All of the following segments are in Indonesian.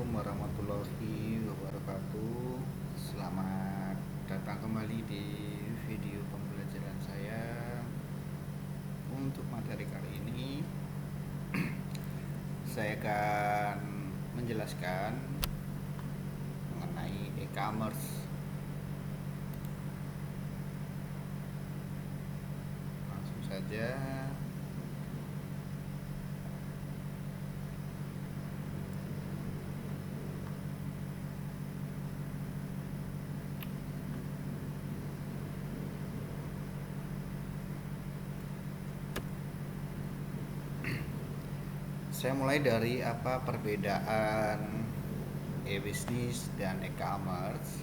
Assalamualaikum warahmatullahi wabarakatuh. Selamat datang kembali di video pembelajaran saya. Untuk materi kali ini saya akan menjelaskan mengenai e-commerce. Langsung saja. Saya mulai dari apa perbedaan e-bisnis dan e-commerce.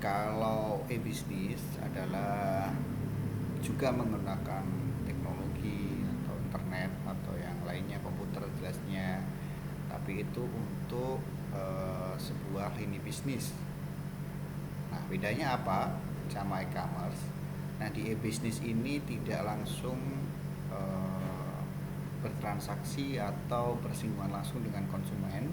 Kalau e-bisnis adalah juga menggunakan teknologi atau internet atau yang lainnya, komputer jelasnya, tapi itu untuk sebuah lini bisnis. Nah, bedanya apa sama e-commerce? Nah, di e-bisnis ini tidak langsung bertransaksi atau bersinggungan langsung dengan konsumen,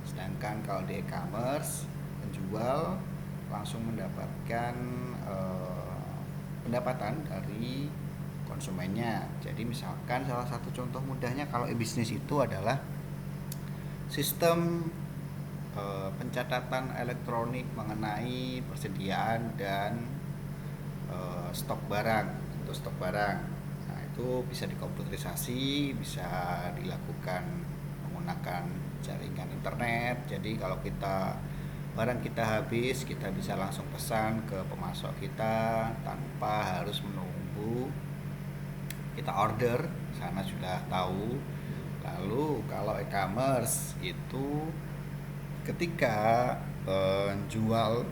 sedangkan kalau di e-commerce penjual langsung mendapatkan pendapatan dari konsumennya. Jadi misalkan salah satu contoh mudahnya kalau e-bisnis itu adalah sistem pencatatan elektronik mengenai persediaan dan stok barang atau stok barang. Itu bisa dikomputerisasi, bisa dilakukan menggunakan jaringan internet. Jadi kalau barang kita habis, kita bisa langsung pesan ke pemasok kita tanpa harus menunggu kita order, sana sudah tahu. Lalu kalau e-commerce itu ketika penjual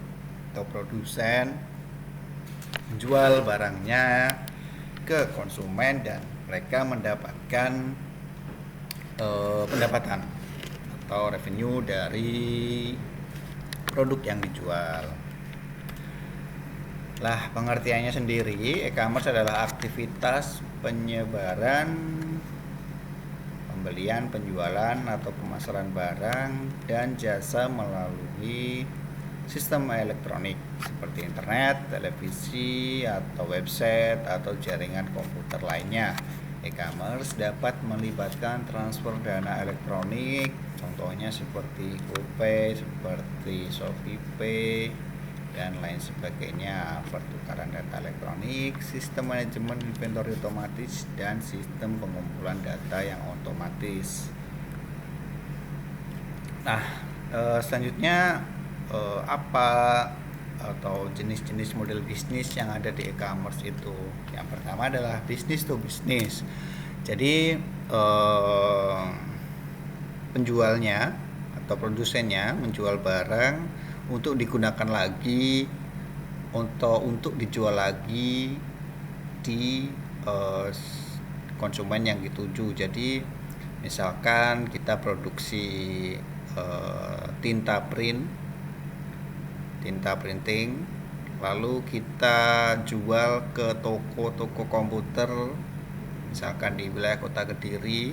atau produsen menjual barangnya ke konsumen dan mereka mendapatkan pendapatan atau revenue dari produk yang dijual. Lah, pengertiannya sendiri, e-commerce adalah aktivitas penyebaran, pembelian, penjualan atau pemasaran barang dan jasa melalui sistem elektronik seperti internet, televisi, atau website, atau jaringan komputer lainnya. E-commerce dapat melibatkan transfer dana elektronik, contohnya seperti GoPay, seperti ShopeePay, dan lain sebagainya, pertukaran data elektronik, sistem manajemen inventory otomatis, dan sistem pengumpulan data yang otomatis. Nah, selanjutnya apa atau jenis-jenis model bisnis yang ada di e-commerce itu. Yang pertama adalah bisnis to bisnis. Jadi penjualnya atau produsennya menjual barang untuk digunakan lagi untuk dijual lagi di konsumen yang dituju. Jadi misalkan kita produksi tinta printing, lalu kita jual ke toko-toko komputer misalkan di wilayah kota Kediri.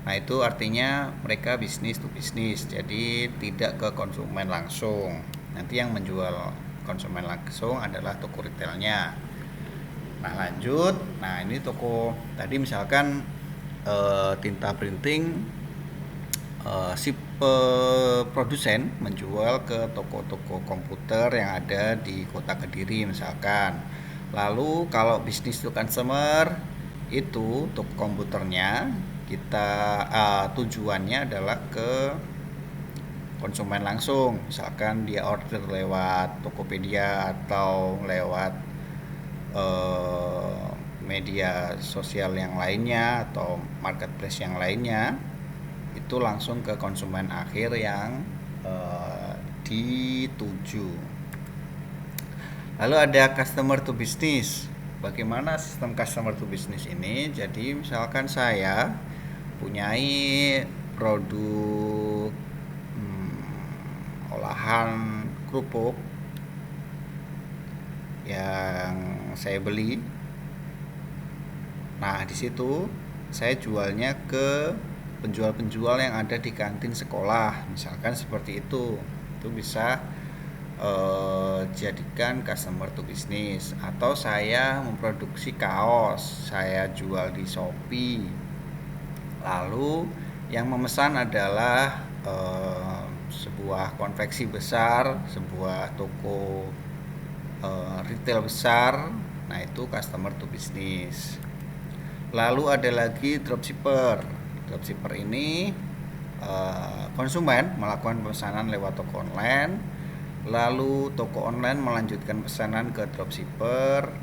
Nah, itu artinya mereka bisnis to bisnis, jadi tidak ke konsumen langsung. Nanti yang menjual konsumen langsung adalah toko retailnya. Nah, lanjut. Nah, ini toko tadi misalkan tinta printing, si produsen menjual ke toko-toko komputer yang ada di kota Kediri misalkan. Lalu kalau bisnis to consumer itu toko komputernya kita tujuannya adalah ke konsumen langsung, misalkan dia order lewat Tokopedia atau lewat media sosial yang lainnya atau marketplace yang lainnya, itu langsung ke konsumen akhir yang dituju. Lalu ada customer to business. Bagaimana sistem customer to business ini? Jadi misalkan saya punyai produk olahan kerupuk yang saya beli. Nah, di situ saya jualnya ke penjual-penjual yang ada di kantin sekolah, misalkan seperti itu bisa jadikan customer to business. Atau saya memproduksi kaos, saya jual di Shopee, lalu yang memesan adalah sebuah konveksi besar, sebuah toko retail besar. Nah, itu customer to business. Lalu ada lagi dropshipper. Dropshipper ini konsumen melakukan pemesanan lewat toko online, lalu toko online melanjutkan pesanan ke dropshipper.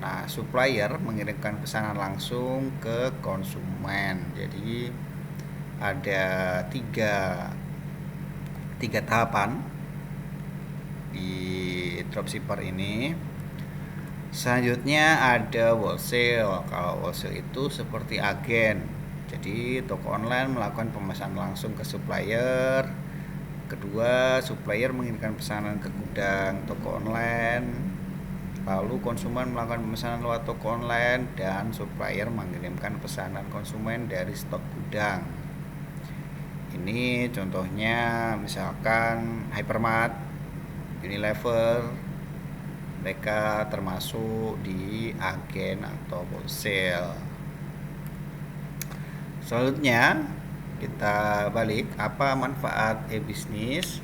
Nah, supplier mengirimkan pesanan langsung ke konsumen. Jadi ada tiga tahapan di dropshipper ini. Selanjutnya ada wholesale. Kalau wholesale itu seperti agen. Jadi toko online melakukan pemesanan langsung ke supplier. Kedua, supplier mengirimkan pesanan ke gudang toko online. Lalu konsumen melakukan pemesanan lewat toko online dan supplier mengirimkan pesanan konsumen dari stok gudang. Ini contohnya misalkan Hypermart, Unilever, mereka termasuk di agen atau wholesale. Selanjutnya kita balik, apa manfaat e-bisnis?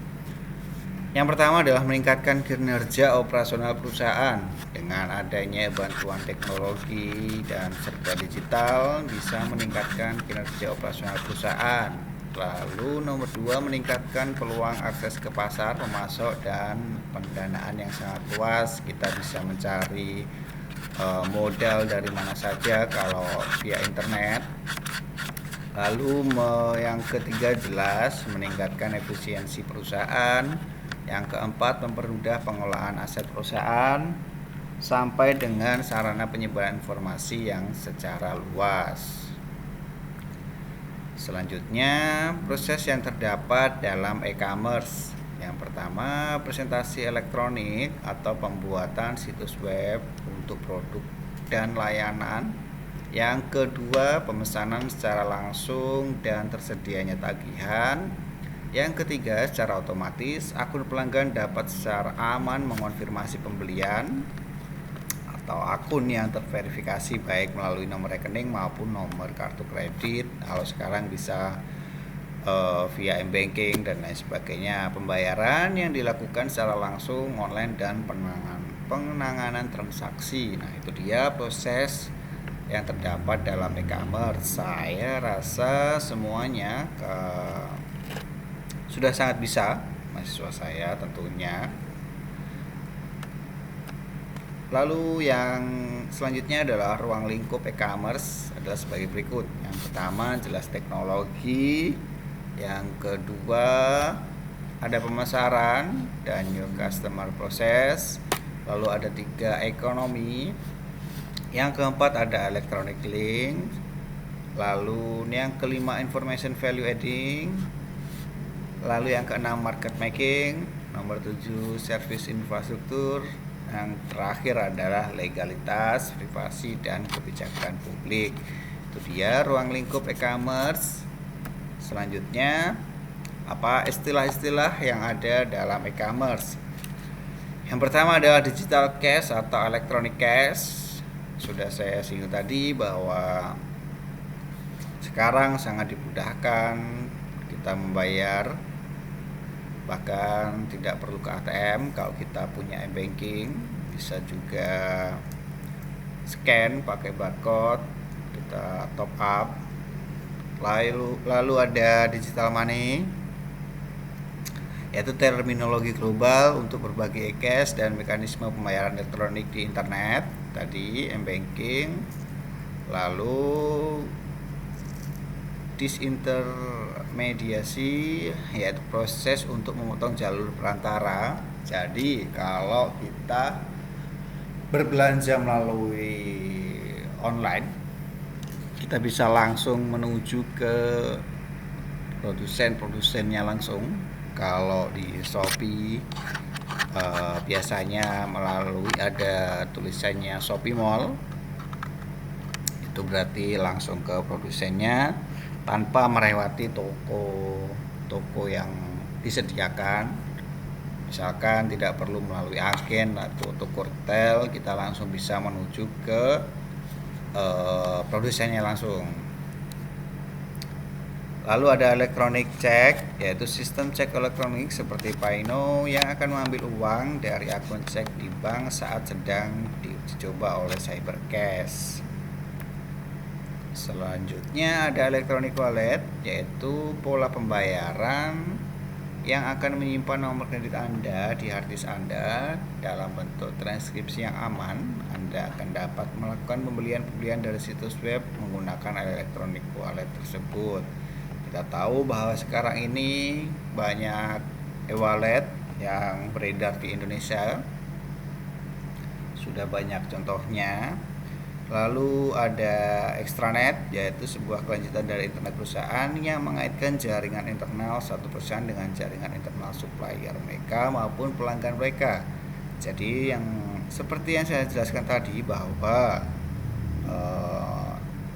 Yang pertama adalah meningkatkan kinerja operasional perusahaan. Dengan adanya bantuan teknologi dan serba digital bisa meningkatkan kinerja operasional perusahaan. Lalu nomor 2, meningkatkan peluang akses ke pasar, pemasok dan pendanaan yang sangat luas. Kita bisa mencari modal dari mana saja kalau via internet. Lalu yang ketiga jelas meningkatkan efisiensi perusahaan. Yang keempat mempermudah pengolahan aset perusahaan sampai dengan sarana penyebaran informasi yang secara luas. Selanjutnya proses yang terdapat dalam e-commerce. Yang pertama, presentasi elektronik atau pembuatan situs web untuk produk dan layanan. Yang kedua, pemesanan secara langsung dan tersedianya tagihan. Yang ketiga, secara otomatis akun pelanggan dapat secara aman mengonfirmasi pembelian atau akun yang terverifikasi baik melalui nomor rekening maupun nomor kartu kredit. Kalau sekarang bisa via m-banking dan lain sebagainya. Pembayaran yang dilakukan secara langsung, online, dan penanganan transaksi. Nah, itu dia proses yang terdapat dalam e-commerce. Saya rasa semuanya sudah sangat bisa, mahasiswa saya tentunya. Lalu yang selanjutnya adalah ruang lingkup e-commerce adalah sebagai berikut. Yang pertama jelas teknologi. Yang kedua ada pemasaran dan new customer process. Lalu ada 3 ekonomi. Yang keempat ada electronic link. Lalu yang kelima information value adding. Lalu yang keenam market making. Nomor 7 service infrastruktur. Yang terakhir adalah legalitas, privasi, dan kebijakan publik. Itu dia ruang lingkup e-commerce. Selanjutnya apa istilah-istilah yang ada dalam e-commerce? Yang pertama adalah digital cash atau electronic cash. Sudah saya singgung tadi bahwa sekarang sangat dimudahkan kita membayar, bahkan tidak perlu ke ATM. Kalau kita punya m-banking, bisa juga scan pakai barcode, kita top up. Lalu ada digital money, yaitu terminologi global untuk berbagai e-cash dan mekanisme pembayaran elektronik di internet. Tadi m-banking. Lalu disintermediasi, yaitu proses untuk memotong jalur perantara. Jadi kalau kita berbelanja melalui online, kita bisa langsung menuju ke produsennya langsung. Kalau di Shopee biasanya melalui ada tulisannya Shopee Mall, itu berarti langsung ke produsennya. tanpa melewati toko yang disediakan. Misalkan tidak perlu melalui agen atau toko retail, kita langsung bisa menuju ke produsennya langsung. Lalu ada electronic check, yaitu sistem cek elektronik seperti Paino yang akan mengambil uang dari akun cek di bank saat sedang diuji coba oleh Cybercash. Selanjutnya ada electronic wallet, yaitu pola pembayaran yang akan menyimpan nomor kredit Anda di hard disk Anda dalam bentuk transkripsi yang aman. Anda akan dapat melakukan pembelian dari situs web menggunakan electronic wallet tersebut. Kita tahu bahwa sekarang ini banyak e-wallet yang beredar di Indonesia, sudah banyak contohnya. Lalu ada extranet, yaitu sebuah kelanjutan dari internet perusahaan yang mengaitkan jaringan internal satu perusahaan dengan jaringan internal supplier mereka maupun pelanggan mereka. Jadi yang seperti yang saya jelaskan tadi, bahwa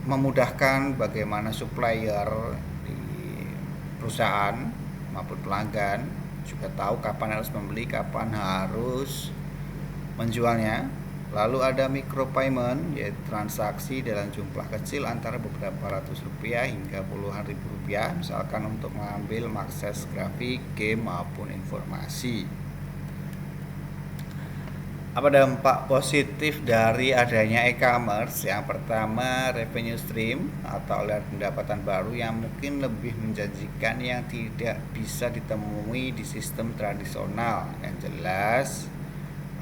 memudahkan bagaimana supplier di perusahaan maupun pelanggan juga tahu kapan harus membeli, kapan harus menjualnya. Lalu ada micropayment, yaitu transaksi dalam jumlah kecil antara beberapa ratus rupiah hingga puluhan ribu rupiah, misalkan untuk mengambil akses grafik, game maupun informasi. Apa dampak positif dari adanya e-commerce? Yang pertama, revenue stream atau aliran pendapatan baru yang mungkin lebih menjanjikan yang tidak bisa ditemui di sistem tradisional. Yang jelas,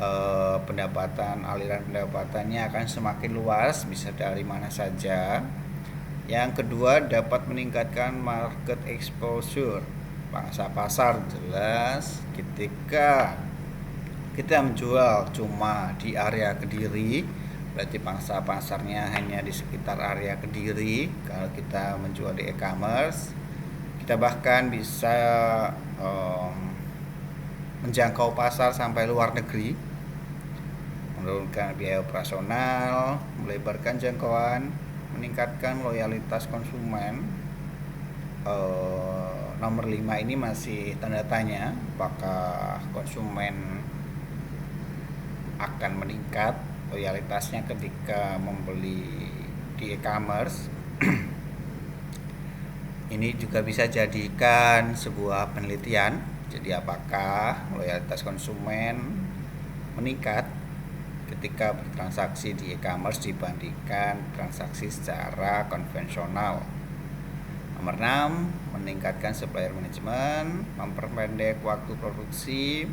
aliran pendapatannya akan semakin luas, bisa dari mana saja. Yang kedua, dapat meningkatkan market exposure, pangsa pasar. Jelas ketika kita menjual cuma di area Kediri, berarti pangsa pasarnya hanya di sekitar area Kediri. Kalau kita menjual di e-commerce, kita bahkan bisa menjangkau pasar sampai luar negeri, menurunkan biaya operasional, melebarkan jangkauan, meningkatkan loyalitas konsumen. Nomor 5 ini masih tanda tanya, apakah konsumen akan meningkat loyalitasnya ketika membeli di e-commerce. Ini juga bisa jadikan sebuah penelitian. Jadi apakah loyalitas konsumen meningkat ketika bertransaksi di e-commerce dibandingkan transaksi secara konvensional. Nomor 6, meningkatkan supplier management, memperpendek waktu produksi,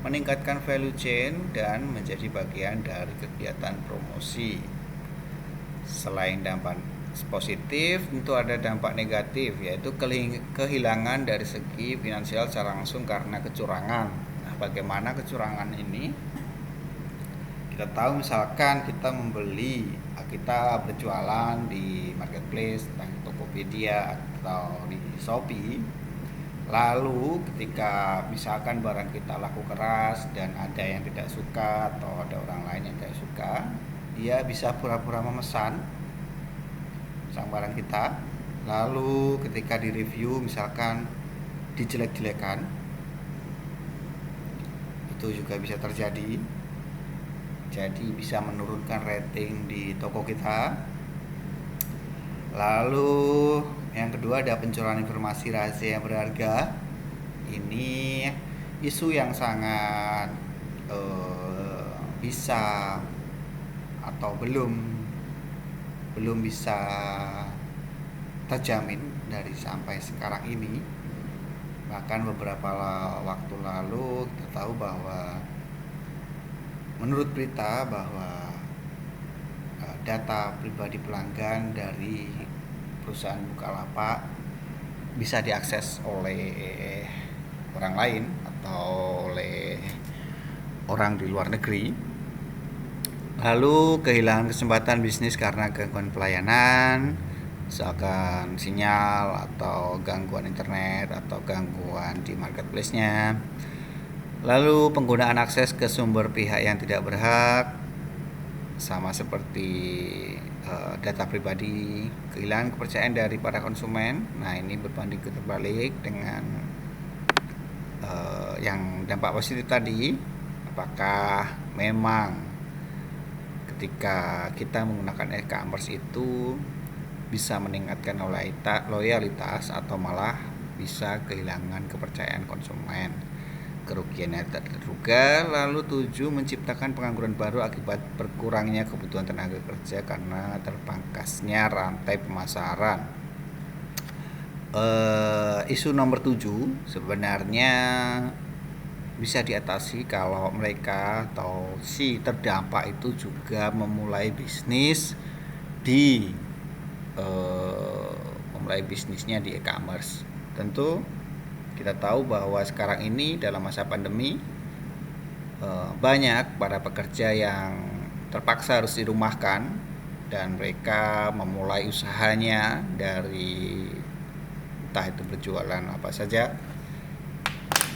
meningkatkan value chain, dan menjadi bagian dari kegiatan promosi. Selain dampak positif, tentu ada dampak negatif, yaitu kehilangan dari segi finansial secara langsung karena kecurangan. Nah, bagaimana kecurangan ini? Kita tahu misalkan kita berjualan di marketplace, entah Tokopedia atau di Shopee. Lalu ketika misalkan barang kita laku keras dan ada yang tidak suka atau ada orang lain yang tidak suka, dia bisa pura-pura memesan sang barang kita. Lalu ketika di review misalkan dijelek-jelekan, itu juga bisa terjadi. Jadi bisa menurunkan rating di toko kita. Lalu yang kedua ada pencurian informasi rahasia yang berharga. Ini isu yang sangat bisa atau belum bisa terjamin dari sampai sekarang ini. Bahkan beberapa waktu lalu kita tahu bahwa menurut berita bahwa data pribadi pelanggan dari perusahaan Bukalapak bisa diakses oleh orang lain atau oleh orang di luar negeri. Lalu kehilangan kesempatan bisnis karena gangguan pelayanan, misalkan sinyal atau gangguan internet atau gangguan di marketplace-nya. Lalu penggunaan akses ke sumber pihak yang tidak berhak, sama seperti data pribadi, kehilangan kepercayaan dari para konsumen. Nah, ini berbanding terbalik dengan yang dampak positif tadi. Apakah memang ketika kita menggunakan e-commerce itu bisa meningkatkan loyalitas atau malah bisa kehilangan kepercayaan konsumen? Kerugiannya tak terduga. Lalu 7, menciptakan pengangguran baru akibat berkurangnya kebutuhan tenaga kerja karena terpangkasnya rantai pemasaran. Isu nomor 7 sebenarnya bisa diatasi kalau mereka atau si terdampak itu juga memulai bisnis memulai bisnisnya di e-commerce. Tentu kita tahu bahwa sekarang ini dalam masa pandemi banyak para pekerja yang terpaksa harus dirumahkan dan mereka memulai usahanya dari entah itu berjualan apa saja,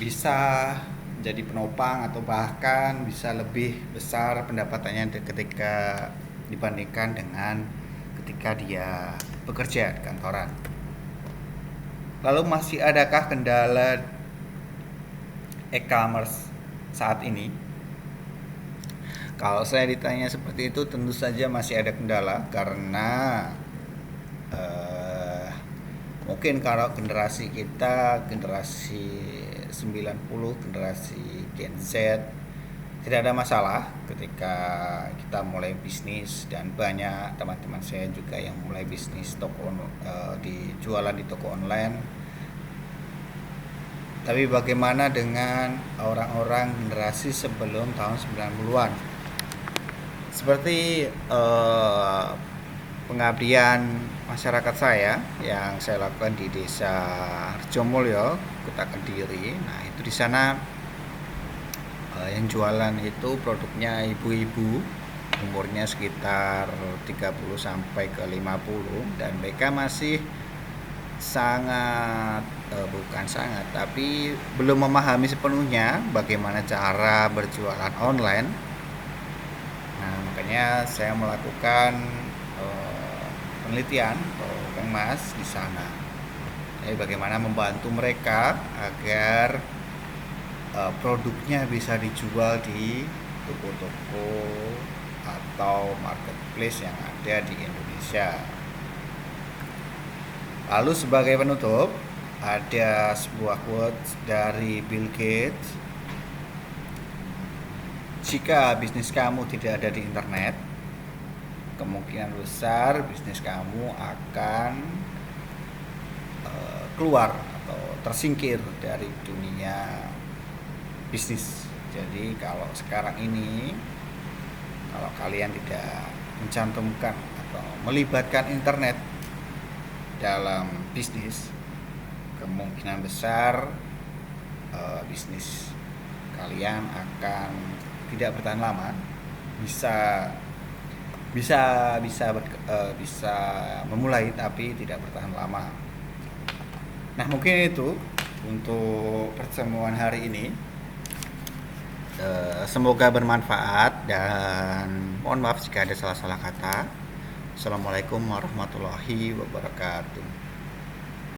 bisa jadi penopang atau bahkan bisa lebih besar pendapatannya ketika dibandingkan dengan ketika dia bekerja di kantoran. Lalu masih adakah kendala e-commerce saat ini? Kalau saya ditanya seperti itu, tentu saja masih ada kendala karena mungkin kalau generasi kita, generasi 90, generasi Gen Z, tidak ada masalah ketika kita mulai bisnis, dan banyak teman-teman saya juga yang mulai bisnis jualan di toko online. Tapi bagaimana dengan orang-orang generasi sebelum tahun 90-an? Seperti pengabdian masyarakat saya yang saya lakukan di Desa Harjomulyo, Kota Kediri. Nah, itu di sana yang jualan itu produknya ibu-ibu umurnya sekitar 30 sampai ke 50, dan mereka masih tapi belum memahami sepenuhnya bagaimana cara berjualan online. Nah, makanya saya melakukan penelitian atau Pengmas di sana. Jadi bagaimana membantu mereka agar produknya bisa dijual di toko-toko atau marketplace yang ada di Indonesia. Lalu sebagai penutup, ada sebuah quotes dari Bill Gates. Jika bisnis kamu tidak ada di internet, kemungkinan besar bisnis kamu akan keluar atau tersingkir dari dunia bisnis. Jadi kalau sekarang ini, kalau kalian tidak mencantumkan atau melibatkan internet dalam bisnis, kemungkinan besar bisnis kalian akan tidak bertahan lama, bisa memulai tapi tidak bertahan lama. Nah, mungkin itu untuk pertemuan hari ini. Semoga bermanfaat dan mohon maaf jika ada salah-salah kata. Assalamualaikum warahmatullahi wabarakatuh.